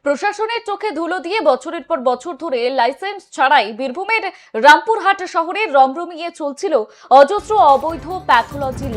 প্রশাসনের চোখে ধুলো দিয়ে বছরের পর বছর ধরে লাইসেন্স ছাড়াই বীরভূমের রামপুরহাট শহরে রমরমিয়ে চলছিল অজস্র অবৈধ প্যাথোলজি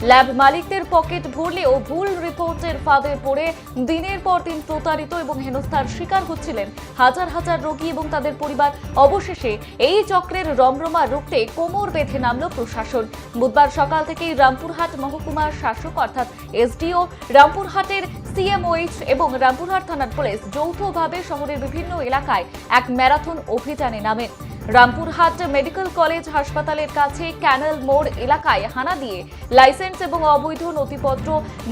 ল্যাব মালিকদের পকেট ভরলেও ভুল রিপোর্টের ফাঁদে পড়ে দিনের পর দিন প্রতারিত এবং হেনস্থার শিকার হচ্ছিলেন হাজার হাজার রোগী এবং তাদের পরিবার। অবশেষে এই চক্রের রমরমা রুখতে কোমর বেঁধে নামল প্রশাসন। বুধবার সকাল থেকেই রামপুরহাট মহকুমার শাসক অর্থাৎ এসডিও, রামপুরহাটের সিএমওএইচ এবং রামপুরহাট থানার পুলিশ যৌথভাবে শহরের বিভিন্ন এলাকায় এক ম্যারাথন অভিযানে নামেন। রামপুরহাট মেডিকেল কলেজ হাসপাতালের কাছে ক্যানেল মোড় এলাকায় হানা দিয়ে লাইসেন্স এবং অবৈধ নথিপত্র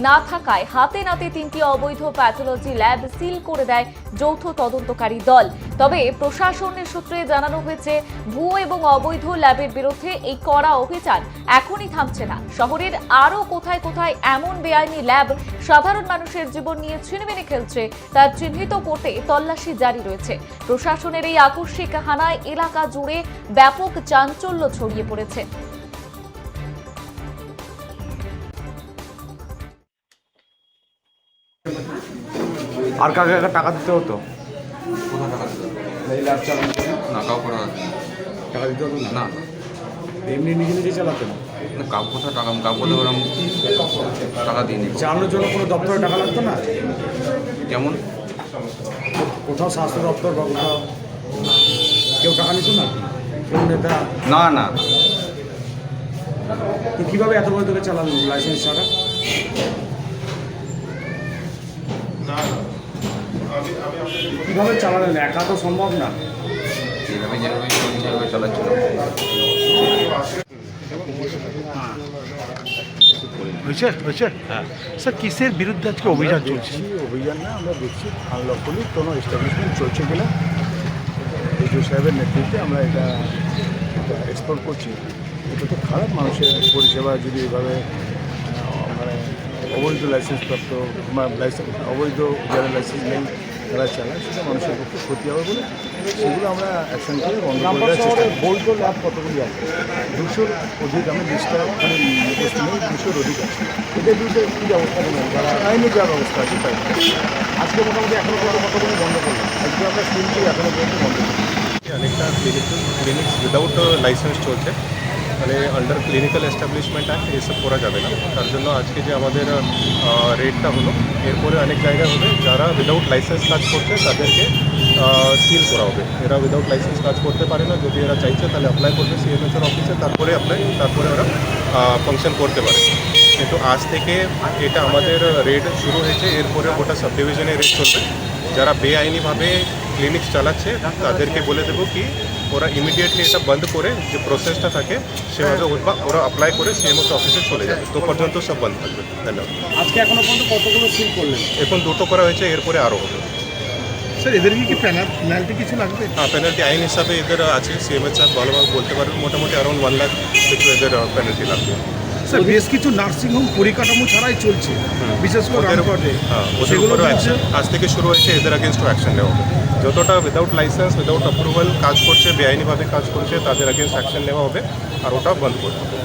না থাকায় হাতে নাতে 3টি অবৈধ প্যাথোলজি ল্যাব সিল করে দেয় যৌথ তদন্তকারী দল। তবে প্রশাসনের সূত্রে জানানো হয়েছে, ভুয়ো এবং অবৈধ ল্যাবের বিরুদ্ধে এই কড়া অভিযান এখনই থামছে না। শহরের আরও কোথায় কোথায় এমন বেআইনি ল্যাব সাধারণ মানুষের জীবন নিয়ে ছিনিমিনি খেলছে তা চিহ্নিত করতে তল্লাশি জারি রয়েছে। প্রশাসনের এই আকস্মিক হানায় এলাকা জুড়ে ব্যাপক চাঞ্চল্য ছড়িয়ে পড়েছে। আর কাকে টাকা দিতে হতো? কোথাও টাকা দিতে হবে এই ল্যাব চালানোর জন্য না, কাউ করা হবে টাকা দিতে হতো না। এমনি নিজে নিজে চালাতেন? না, কাউ কোথাও টাকা কাউ কোথাও ওরকম টাকা দিইনি। চালানোর জন্য কোনো দপ্তরে টাকা লাগতো না? যেমন কোথাও স্বাস্থ্য দপ্তর বা কোথাও কেউ টাকা নিত না? কোন নেতা? না না, তো কীভাবে এত বড় থেকে চালান লাইসেন্স ছাড়া? কীভাবে চালালেন? একা তো সম্ভব না। যেভাবে যেভাবে চলছে সেভাবে চালাচ্ছিল। হয়েছে হ্যাঁ স্যার, কিসের বিরুদ্ধে আজকে অভিযান চলছে? অভিযান না, আমরা দেখছি আনলফুলি কোনো এস্টাবলিশমেন্ট চলছে কিনা। বিজু সাহেবের নেতৃত্বে আমরা এটা এক্সপ্লোর করছি। এটা তো খারাপ, মানুষের পরিষেবা যদি এভাবে মানে অবৈধ লাইসেন্সপ্রাপ্ত অবৈধ যারা লাইসেন্স নেই তারা চালায়, সেটা মানুষের পক্ষে ক্ষতি হবে বলে সেগুলো আমরা অ্যাকশন করে বন্ধ করে দেওয়ার চেষ্টা করি। বৈধ ল্যাব কতগুলি আছে? 200-র অধিক। আমি লিস্টটা ওখানে মুখস্থ নেই, 200-র অধিক আছে। এদের বিরুদ্ধে কী ব্যবস্থা নেবেন? যারা আইনি যা ব্যবস্থা আছে তাই। আজকে মোটামুটি এখনও পর্যন্ত কতগুলি বন্ধ করলাম। আজকে আমরা স্কুলটি এখনও পর্যন্ত বন্ধ করি। অনেকটা ক্লিনিক্স উইদাউট লাইসেন্স চলছে, মানে আন্ডার ক্লিনিক্যাল এস্টাবলিশমেন্ট অ্যাক্ট এসব করা যাবে না। তার জন্য আজকে যে আমাদের রেটটা হলো, এরপরে অনেক জায়গায় হবে যারা উইদাউট লাইসেন্স কাজ করছে তাদেরকে সিল করা হবে। এরা উইদাউট লাইসেন্স কাজ করতে পারে না, যদি এরা চাইছে তাহলে অ্যাপ্লাই করবে সিএমএসের অফিসে, তারপরে ওরা ফাংশন করতে পারে। কিন্তু আজ থেকে এটা আমাদের রেট শুরু হয়েছে, এরপরে গোটা সাব ডিভিশনে রেট চলবে। যারা বেআইনিভাবে ক্লিনিক্স চালাচ্ছে তাদেরকে বলে দেবো কি ওরা ইমিডিয়েটলি এটা বন্ধ করে যে প্রসেসটা থাকে সেভাবে ওরা অ্যাপ্লাই করে সিএমএস অফিসে চলে যাবে। তো পর্যন্ত সব বন্ধ থাকবে। ধন্যবাদ। আজকে এখনও পর্যন্ত কতগুলো সিল করলেন? এখন 2টো করা হয়েছে, এরপরে আরও হবে। স্যার, এদেরকে কি পেনাল্টি কিছু লাগবে? হ্যাঁ, পেনাল্টি আইন হিসাবে এদের আছে। সিএমএস সাহেব ভালোভাবে বলতে পারবেন, মোটামুটি অ্যারাউন্ড 1 লাখ কিছু এদের পেনাল্টি লাগবে। স্যার, বেশ কিছু নার্সিংহোম পরিকাঠামো ছাড়াই চলছে, বিশেষ করে রামপুরহাটে। ওদের উপরেও অ্যাকশন আজ থেকে শুরু হয়েছে, এদের অ্যাগেনস্টও অ্যাকশন নেওয়া হবে। যতটা উইদাউট লাইসেন্স উইদাউট অ্যাপ্রুভাল কাজ করছে, বেআইনিভাবে কাজ করছে, তাদের অ্যাগেনস্ট অ্যাকশন নেওয়া হবে আর ওটা বন্ধ করতে হবে।